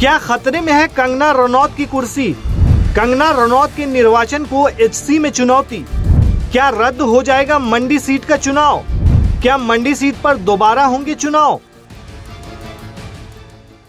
क्या खतरे में है कंगना रनौत की कुर्सी? कंगना रनौत के निर्वाचन को एचसी में चुनौती। क्या रद्द हो जाएगा मंडी सीट का चुनाव? क्या मंडी सीट पर दोबारा होंगे चुनाव?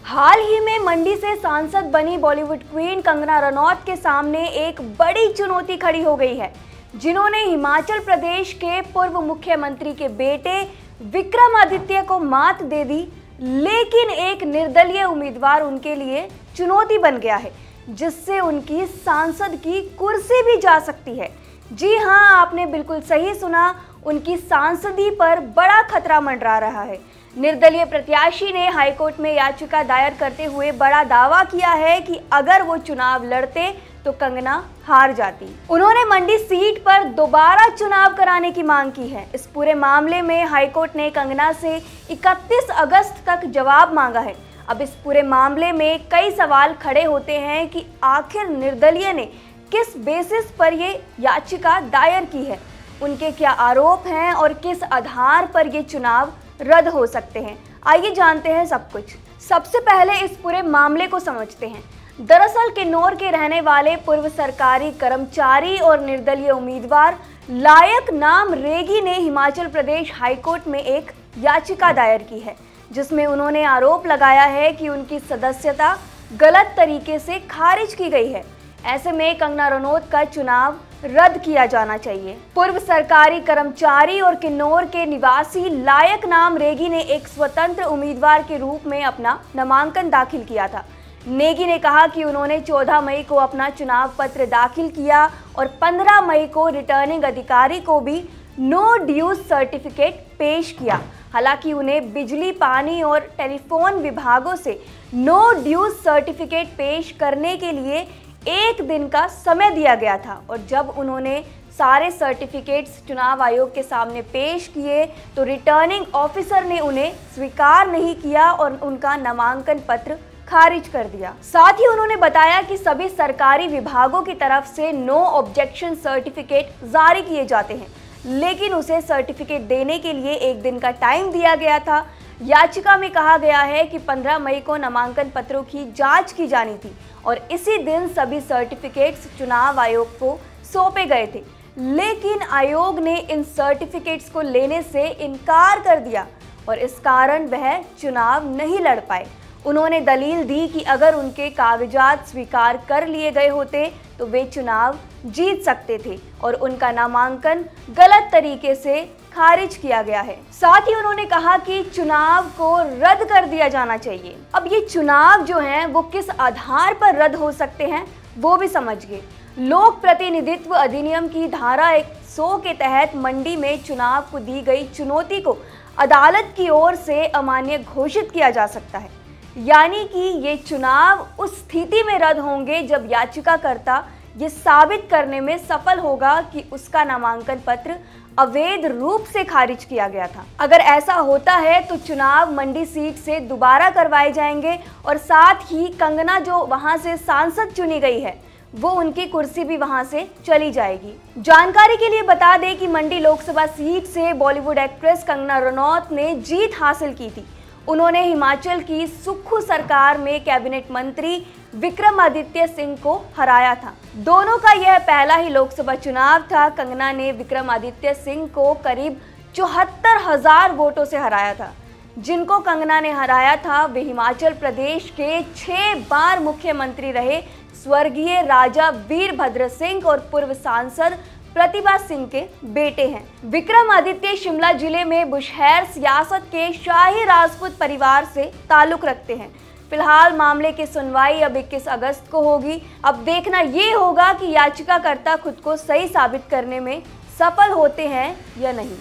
हाल ही में मंडी से सांसद बनी बॉलीवुड क्वीन कंगना रनौत के सामने एक बड़ी चुनौती खड़ी हो गई है, जिन्होंने हिमाचल प्रदेश के पूर्व मुख्यमंत्री के बेटे विक्रमादित्य को मात दे दी। लेकिन एक निर्दलीय उम्मीदवार उनके लिए चुनौती बन गया है, जिससे उनकी सांसद की कुर्सी भी जा सकती है। जी हां, आपने बिल्कुल सही सुना, उनकी सांसदी पर बड़ा खतरा मंडरा रहा है। निर्दलीय प्रत्याशी ने हाईकोर्ट में याचिका दायर करते हुए बड़ा दावा किया है कि अगर वो चुनाव लड़ते तो कंगना हार जाती। उन्होंने मंडी सीट पर दोबारा चुनाव कराने की मांग की है। इस पूरे मामले में हाईकोर्ट ने कंगना से 31 अगस्त तक जवाब मांगा है। अब इस पूरे मामले में कई सवाल खड़े होते हैं कि आखिर निर्दलीय ने किस बेसिस पर ये याचिका दायर की है, उनके क्या आरोप हैं और किस आधार पर ये चुनाव रद्द हो सकते हैं। आइए जानते हैं सब कुछ। सबसे पहले इस पूरे मामले को समझते हैं। दरअसल किन्नौर के रहने वाले पूर्व सरकारी कर्मचारी और निर्दलीय उम्मीदवार लायक नाम रेगी ने हिमाचल प्रदेश हाईकोर्ट में एक याचिका दायर की है, जिसमें उन्होंने आरोप लगाया है कि उनकी सदस्यता गलत तरीके से खारिज की गई है। ऐसे में कंगना रनौत का चुनाव रद्द किया जाना चाहिए। पूर्व सरकारी कर्मचारी और किन्नौर के निवासी लायक नाम रेगी ने एक स्वतंत्र उम्मीदवार के रूप में अपना नामांकन दाखिल किया था। नेगी ने कहा कि उन्होंने 14 मई को अपना चुनाव पत्र दाखिल किया और 15 मई को रिटर्निंग अधिकारी को भी नो ड्यूज सर्टिफिकेट पेश किया। हालांकि उन्हें बिजली, पानी और टेलीफोन विभागों से नो ड्यूज सर्टिफिकेट पेश करने के लिए 1 दिन का समय दिया गया था, और जब उन्होंने सारे सर्टिफिकेट्स चुनाव आयोग के सामने पेश किए तो रिटर्निंग ऑफिसर ने उन्हें स्वीकार नहीं किया और उनका नामांकन पत्र खारिज कर दिया। साथ ही उन्होंने बताया कि सभी सरकारी विभागों की तरफ से नो ऑब्जेक्शन सर्टिफिकेट जारी किए जाते हैं, लेकिन उसे सर्टिफिकेट देने के लिए 1 दिन का टाइम दिया गया था। याचिका में कहा गया है कि 15 मई को नामांकन पत्रों की जांच की जानी थी और इसी दिन सभी सर्टिफिकेट्स चुनाव आयोग को सौंपे गए थे, लेकिन आयोग ने इन सर्टिफिकेट्स को लेने से इनकार कर दिया और इस कारण वह चुनाव नहीं लड़ पाए। उन्होंने दलील दी कि अगर उनके कागजात स्वीकार कर लिए गए होते तो वे चुनाव जीत सकते थे और उनका नामांकन गलत तरीके से खारिज किया गया है। साथ ही उन्होंने कहा कि चुनाव को रद्द कर दिया जाना चाहिए। अब ये चुनाव जो हैं वो किस आधार पर रद्द हो सकते हैं वो भी समझिए। लोक प्रतिनिधित्व अधिनियम की धारा 100 के तहत मंडी में चुनाव को दी गई चुनौती को अदालत की ओर से अमान्य घोषित किया जा सकता है, यानी कि ये चुनाव उस स्थिति में रद्द होंगे जब याचिकाकर्ता ये साबित करने में सफल होगा कि उसका नामांकन पत्र अवैध रूप से खारिज किया गया था। अगर ऐसा होता है तो चुनाव मंडी सीट से दोबारा करवाए जाएंगे और साथ ही कंगना जो वहां से सांसद चुनी गई है वो उनकी कुर्सी भी वहां से चली जाएगी। जानकारी के लिए बता दें कि मंडी लोकसभा सीट से बॉलीवुड एक्ट्रेस कंगना रनौत ने जीत हासिल की थी। उन्होंने हिमाचल की सुक्खू सरकार में कैबिनेट मंत्री विक्रमादित्य सिंह को हराया था। दोनों का यह पहला ही लोकसभा चुनाव था। कंगना ने विक्रमादित्य सिंह को करीब 74,000 वोटों से हराया था। जिनको कंगना ने हराया था वे हिमाचल प्रदेश के 6 बार मुख्यमंत्री रहे स्वर्गीय राजा वीरभद्र सिंह और पूर्व सांसद प्रतिभा सिंह के बेटे हैं। विक्रमादित्य शिमला जिले में बुशहर सियासत के शाही राजपूत परिवार से ताल्लुक रखते हैं। फिलहाल मामले की सुनवाई अब 21 अगस्त को होगी। अब देखना ये होगा कि याचिकाकर्ता खुद को सही साबित करने में सफल होते हैं या नहीं।